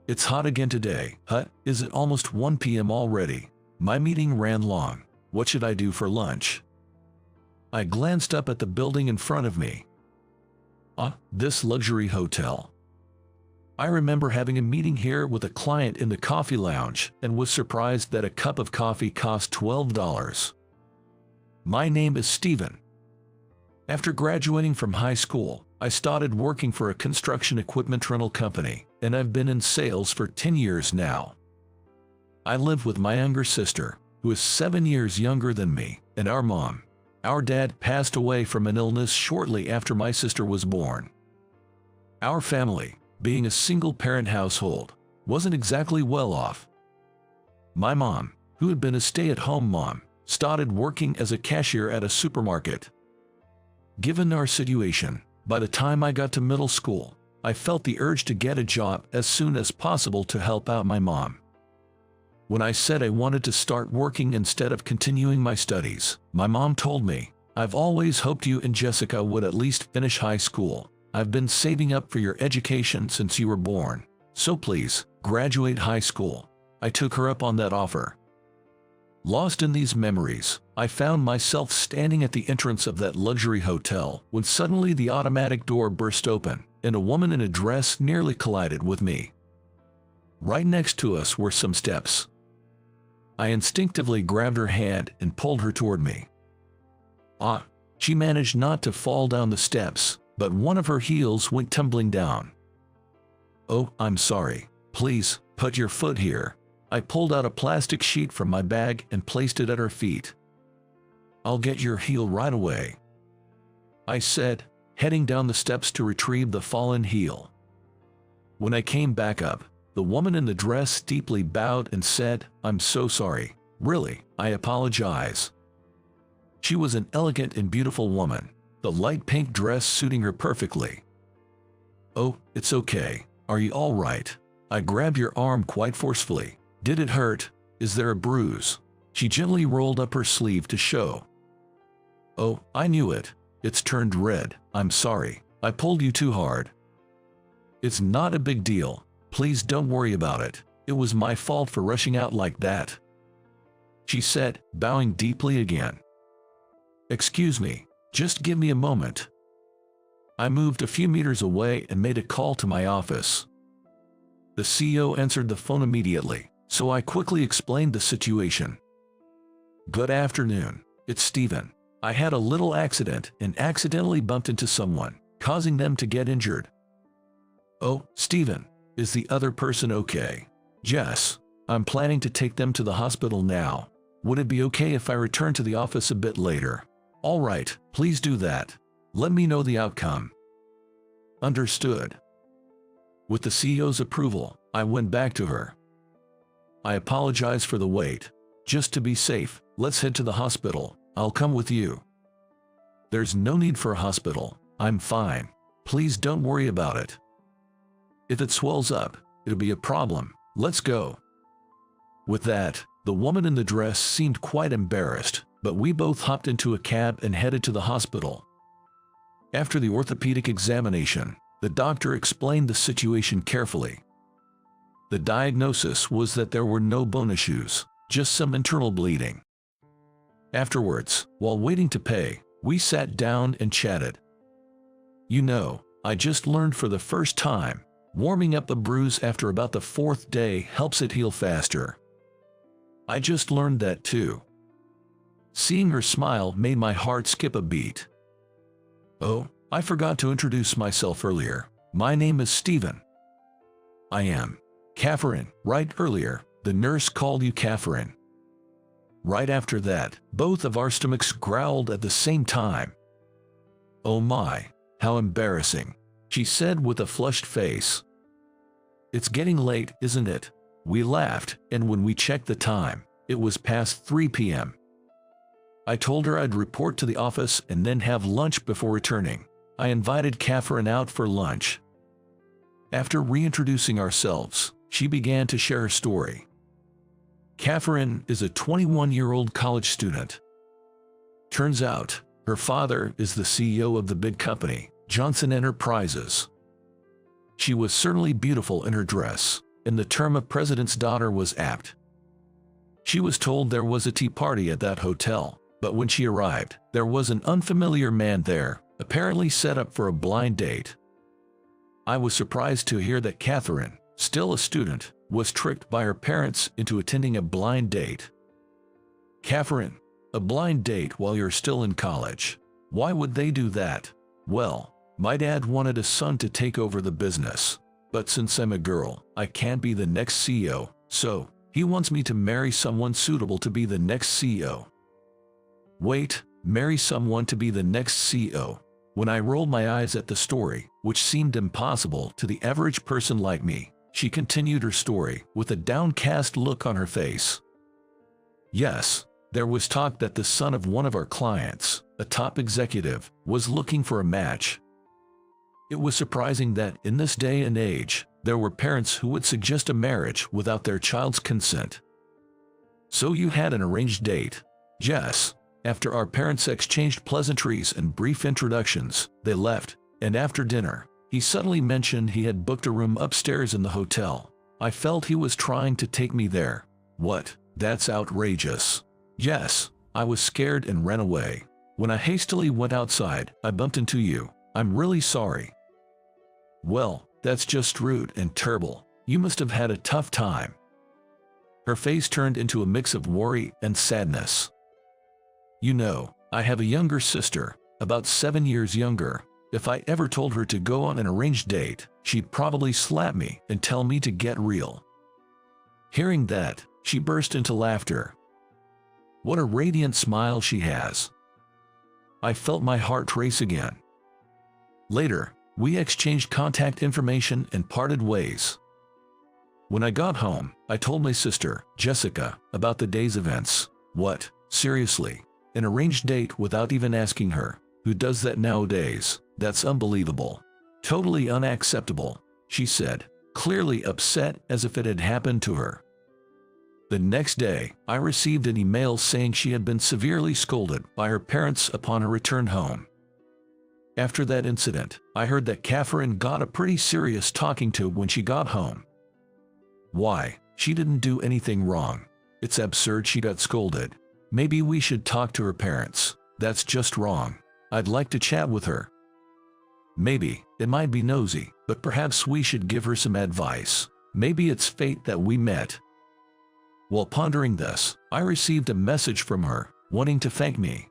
It's hot again today. Is it almost 1 p.m. already? My meeting ran long. What should I do for lunch? I glanced up at the building in front of me. This luxury hotel. I remember having a meeting here with a client in the coffee lounge and was surprised that a cup of coffee cost $12. My name is Steven. After graduating from high school, I started working for a construction equipment rental company, and I've been in sales for 10 years now. I live with my younger sister, who is 7 years younger than me, and our mom. Our dad passed away from an illness shortly after my sister was born. Our family, being a single-parent household, wasn't exactly well off. My mom, who had been a stay-at-home mom, started working as a cashier at a supermarket. Given our situation, by the time I got to middle school, I felt the urge to get a job as soon as possible to help out my mom. When I said I wanted to start working instead of continuing my studies, my mom told me, "I've always hoped you and Jessica would at least finish high school. I've been saving up for your education since you were born, so please, graduate high school." I took her up on that offer. Lost in these memories, I found myself standing at the entrance of that luxury hotel when suddenly the automatic door burst open, and a woman in a dress nearly collided with me. Right next to us were some steps. I instinctively grabbed her hand and pulled her toward me. She managed not to fall down the steps, but one of her heels went tumbling down. "Oh, I'm sorry. Please, put your foot here." I pulled out a plastic sheet from my bag and placed it at her feet. "I'll get your heel right away," I said, heading down the steps to retrieve the fallen heel. When I came back up, the woman in the dress deeply bowed and said, "I'm so sorry. Really, I apologize." She was an elegant and beautiful woman, the light pink dress suiting her perfectly. "Oh, it's okay. Are you all right?" I grabbed your arm quite forcefully. "Did it hurt? Is there a bruise?" She gently rolled up her sleeve to show. "Oh, I knew it. It's turned red. I'm sorry. I pulled you too hard." "It's not a big deal. Please don't worry about it. It was my fault for rushing out like that," she said, bowing deeply again. "Excuse me. Just give me a moment." I moved a few meters away and made a call to my office. The CEO answered the phone immediately, so I quickly explained the situation. "Good afternoon. It's Steven. I had a little accident and accidentally bumped into someone, causing them to get injured." "Oh, Steven, is the other person okay?" "Yes. I'm planning to take them to the hospital now. Would it be okay if I return to the office a bit later?" "All right, please do that. Let me know the outcome." "Understood." With the CEO's approval, I went back to her. "I apologize for the wait. Just to be safe, let's head to the hospital. I'll come with you." "There's no need for a hospital. I'm fine. Please don't worry about it. If it swells up, it'll be a problem. Let's go." With that, the woman in the dress seemed quite embarrassed, but we both hopped into a cab and headed to the hospital. After the orthopedic examination, the doctor explained the situation carefully. The diagnosis was that there were no bone issues, just some internal bleeding. Afterwards, while waiting to pay, we sat down and chatted. "You know, I just learned for the first time, warming up a bruise after about the 4th day helps it heal faster." "I just learned that too." Seeing her smile made my heart skip a beat. "Oh, I forgot to introduce myself earlier. My name is Steven." "I am Catherine, right? Earlier, the nurse called you Catherine." Right after that, both of our stomachs growled at the same time. "Oh my, how embarrassing," she said with a flushed face. "It's getting late, isn't it?" We laughed, and when we checked the time, it was past 3 p.m. I told her I'd report to the office and then have lunch before returning. I invited Catherine out for lunch. After reintroducing ourselves, she began to share her story. Catherine is a 21-year-old college student. Turns out, her father is the CEO of the big company, Johnson Enterprises. She was certainly beautiful in her dress. and the term of president's daughter was apt. She was told there was a tea party at that hotel, but when she arrived, there was an unfamiliar man there, apparently set up for a blind date. I was surprised to hear that Catherine, still a student, was tricked by her parents into attending a blind date. Catherine, a blind date while you're still in college. Why would they do that? Well, my dad wanted a son to take over the business, but since I'm a girl, I can't be the next CEO, so he wants me to marry someone suitable to be the next CEO. Wait, marry someone to be the next CEO? When I rolled my eyes at the story, which seemed impossible to the average person like me, she continued her story with a downcast look on her face. Yes, there was talk that the son of one of our clients, a top executive, was looking for a match. It was surprising that, in this day and age, there were parents who would suggest a marriage without their child's consent. So you had an arranged date? Yes. After our parents exchanged pleasantries and brief introductions, they left, and after dinner, he suddenly mentioned he had booked a room upstairs in the hotel. I felt he was trying to take me there. What? That's outrageous. Yes, I was scared and ran away. When I hastily went outside, I bumped into you. I'm really sorry. Well, that's just rude and terrible. You must have had a tough time. Her face turned into a mix of worry and sadness. You know, I have a younger sister, about 7 years younger. If I ever told her to go on an arranged date, she'd probably slap me and tell me to get real. Hearing that, she burst into laughter. What a radiant smile she has. I felt my heart race again. Later, we exchanged contact information and parted ways. When I got home, I told my sister, Jessica, about the day's events. What? Seriously? An arranged date without even asking her? Who does that nowadays? That's unbelievable. Totally unacceptable, she said, clearly upset as if it had happened to her. The next day, I received an email saying she had been severely scolded by her parents upon her return home. After that incident, I heard that Catherine got a pretty serious talking to when she got home. Why? She didn't do anything wrong. It's absurd she got scolded. Maybe we should talk to her parents. That's just wrong. I'd like to chat with her. Maybe, it might be nosy, but perhaps we should give her some advice. Maybe it's fate that we met. While pondering this, I received a message from her, wanting to thank me.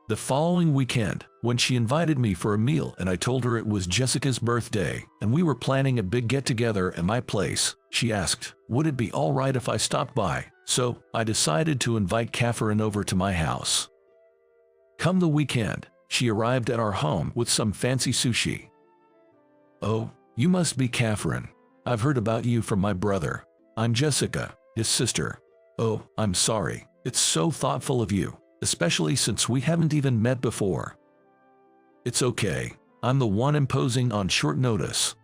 The following weekend, when she invited me for a meal and I told her it was Jessica's birthday and we were planning a big get-together at my place, she asked, would it be alright if I stopped by? So, I decided to invite Catherine over to my house. Come the weekend, she arrived at our home with some fancy sushi. Oh, you must be Catherine. I've heard about you from my brother. I'm Jessica, his sister. Oh, I'm sorry. It's so thoughtful of you, especially since we haven't even met before. It's okay. I'm the one imposing on short notice.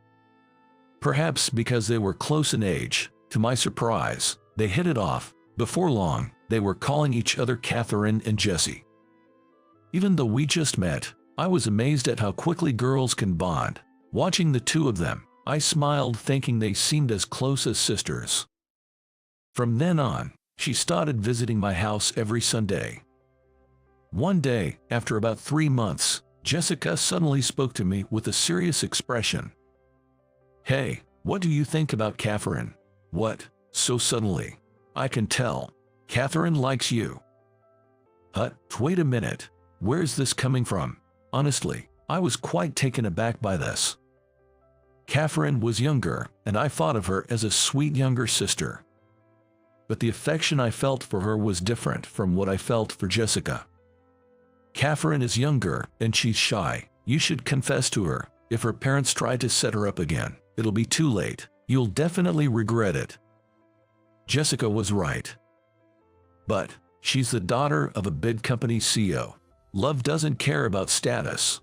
Perhaps because they were close in age, to my surprise, they hit it off. Before long, they were calling each other Catherine and Jessie. Even though we just met, I was amazed at how quickly girls can bond. Watching the two of them, I smiled thinking they seemed as close as sisters. From then on, she started visiting my house every Sunday. One day, after about 3 months, Jessica suddenly spoke to me with a serious expression. Hey, what do you think about Catherine? What? So suddenly? I can tell. Catherine likes you. Wait a minute. Where's this coming from? Honestly, I was quite taken aback by this. Catherine was younger, and I thought of her as a sweet younger sister. But the affection I felt for her was different from what I felt for Jessica. Catherine is younger, and she's shy. You should confess to her. If her parents try to set her up again, it'll be too late. You'll definitely regret it. Jessica was right. But she's the daughter of a big company CEO. Love doesn't care about status.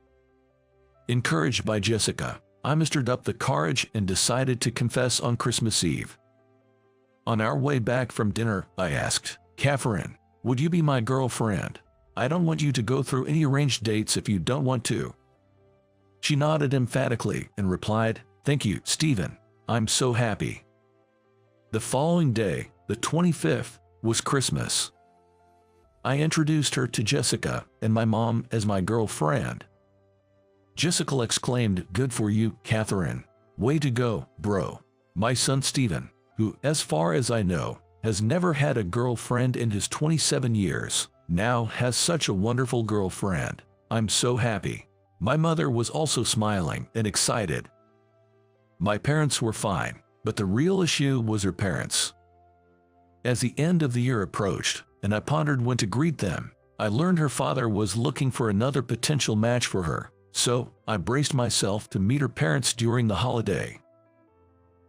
Encouraged by Jessica, I mustered up the courage and decided to confess on Christmas Eve. On our way back from dinner, I asked, Catherine, would you be my girlfriend? I don't want you to go through any arranged dates if you don't want to. She nodded emphatically and replied, Thank you, Stephen. I'm so happy. The following day, the 25th, was Christmas. I introduced her to Jessica and my mom as my girlfriend. Jessica exclaimed, "Good for you, Catherine. Way to go, bro." My son Steven, who, as far as I know, has never had a girlfriend in his 27 years, now has such a wonderful girlfriend. I'm so happy. My mother was also smiling and excited. My parents were fine, but the real issue was her parents. As the end of the year approached, and I pondered when to greet them, I learned her father was looking for another potential match for her, so I braced myself to meet her parents during the holiday.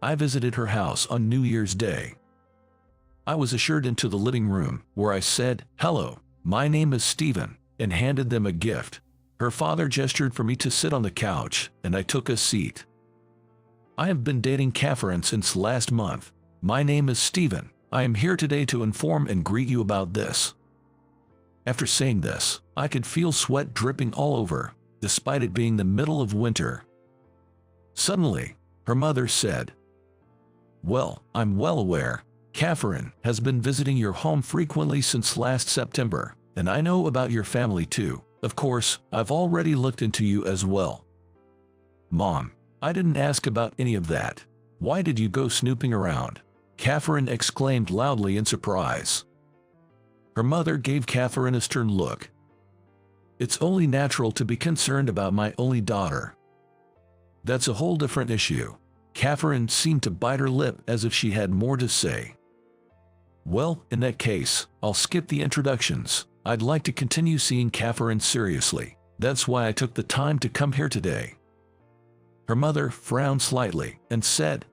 I visited her house on New Year's Day. I was ushered into the living room, where I said, "Hello, my name is Steven," and handed them a gift. Her father gestured for me to sit on the couch, and I took a seat. "I have been dating Catherine since last month. My name is Steven. I am here today to inform and greet you about this." After saying this, I could feel sweat dripping all over, despite it being the middle of winter. Suddenly, her mother said, "Well, I'm well aware. Catherine has been visiting your home frequently since last September, and I know about your family too. Of course, I've already looked into you as well." "Mom, I didn't ask about any of that. Why did you go snooping around?" Catherine exclaimed loudly in surprise. Her mother gave Catherine a stern look. "It's only natural to be concerned about my only daughter. That's a whole different issue." Catherine seemed to bite her lip as if she had more to say. "Well, in that case, I'll skip the introductions. I'd like to continue seeing Catherine seriously. That's why I took the time to come here today." Her mother frowned slightly and said,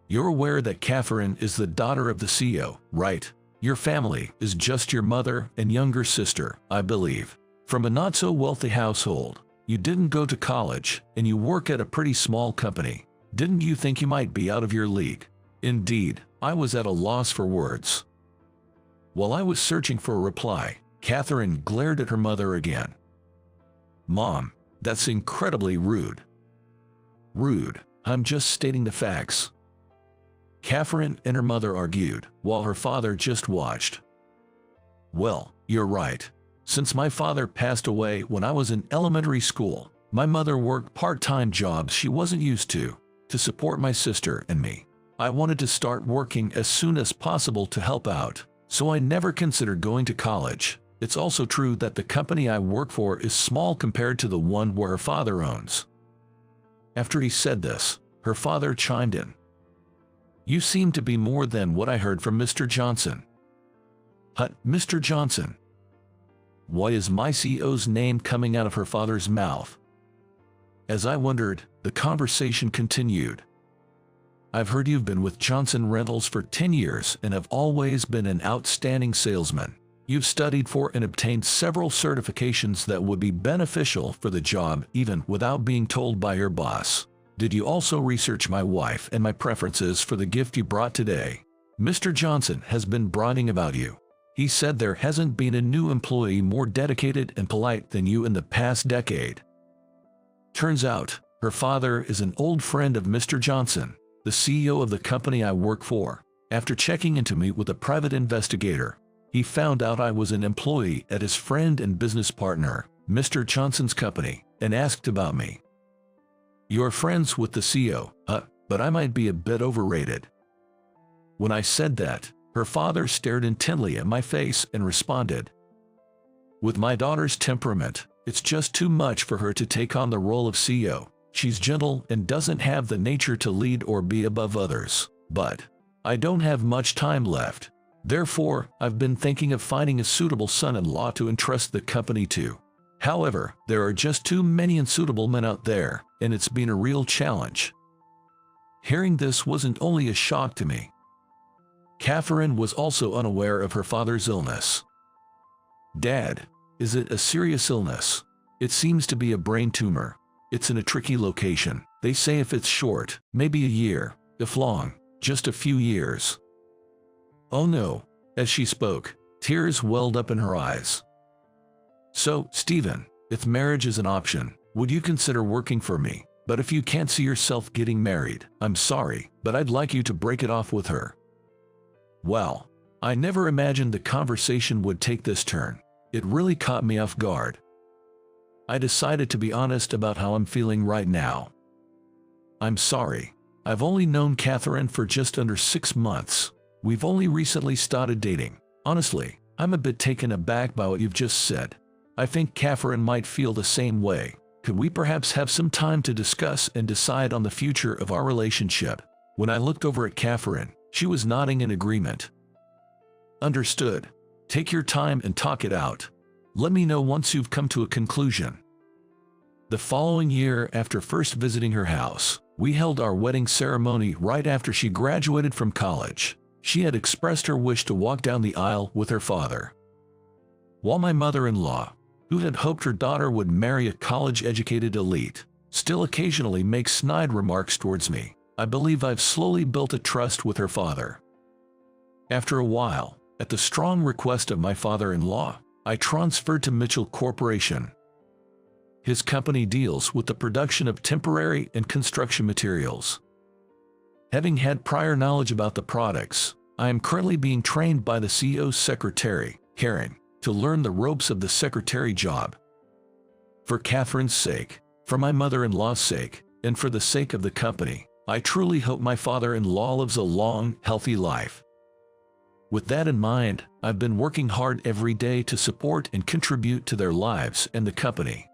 "You're aware that Catherine is the daughter of the CEO, right? Your family is just your mother and younger sister, I believe. From a not-so-wealthy household. You didn't go to college, and you work at a pretty small company. Didn't you think you might be out of your league?" Indeed, I was at a loss for words. While I was searching for a reply, Catherine glared at her mother again. "Mom, that's incredibly rude." "Rude? I'm just stating the facts." Catherine and her mother argued, while her father just watched. "Well, you're right. Since my father passed away when I was in elementary school, my mother worked part-time jobs she wasn't used to support my sister and me. I wanted to start working as soon as possible to help out, so I never considered going to college. It's also true that the company I work for is small compared to the one where her father owns." After he said this, her father chimed in. "You seem to be more than what I heard from Mr. Johnson." Mr. Johnson? Why is my CEO's name coming out of her father's mouth?" As I wondered, the conversation continued. "I've heard you've been with Johnson Rentals for 10 years and have always been an outstanding salesman. You've studied for and obtained several certifications that would be beneficial for the job even without being told by your boss. Did you also research my wife and my preferences for the gift you brought today? Mr. Johnson has been bragging about you. He said there hasn't been a new employee more dedicated and polite than you in the past decade." Turns out, her father is an old friend of Mr. Johnson, the CEO of the company I work for. After checking into me with a private investigator, he found out I was an employee at his friend and business partner, Mr. Johnson's company, and asked about me. "You're friends with the CEO, but I might be a bit overrated." When I said that, her father stared intently at my face and responded, "With my daughter's temperament, it's just too much for her to take on the role of CEO. She's gentle and doesn't have the nature to lead or be above others. But I don't have much time left. Therefore, I've been thinking of finding a suitable son-in-law to entrust the company to. However, there are just too many unsuitable men out there, and it's been a real challenge." Hearing this wasn't only a shock to me. Catherine was also unaware of her father's illness. "Dad, is it a serious illness?" "It seems to be a brain tumor. It's in a tricky location. They say if it's short, maybe a year. If long, just a few years." "Oh no." As she spoke, tears welled up in her eyes. "So, Steven, if marriage is an option, would you consider working for me? But if you can't see yourself getting married, I'm sorry, but I'd like you to break it off with her." Well, I never imagined the conversation would take this turn. It really caught me off guard. I decided to be honest about how I'm feeling right now. "I'm sorry. I've only known Catherine for just under 6 months. We've only recently started dating. Honestly, I'm a bit taken aback by what you've just said. I think Catherine might feel the same way. Could we perhaps have some time to discuss and decide on the future of our relationship?" When I looked over at Catherine, she was nodding in agreement. "Understood. Take your time and talk it out. Let me know once you've come to a conclusion." The following year, after first visiting her house, we held our wedding ceremony right after she graduated from college. She had expressed her wish to walk down the aisle with her father, while my mother-in-law, who had hoped her daughter would marry a college-educated elite, still occasionally makes snide remarks towards me. I believe I've slowly built a trust with her father. After a while, at the strong request of my father-in-law, I transferred to Mitchell Corporation. His company deals with the production of temporary and construction materials. Having had prior knowledge about the products, I am currently being trained by the CEO's secretary, Karen, to learn the ropes of the secretary job. For Catherine's sake, for my mother-in-law's sake, and for the sake of the company, I truly hope my father-in-law lives a long, healthy life. With that in mind, I've been working hard every day to support and contribute to their lives and the company.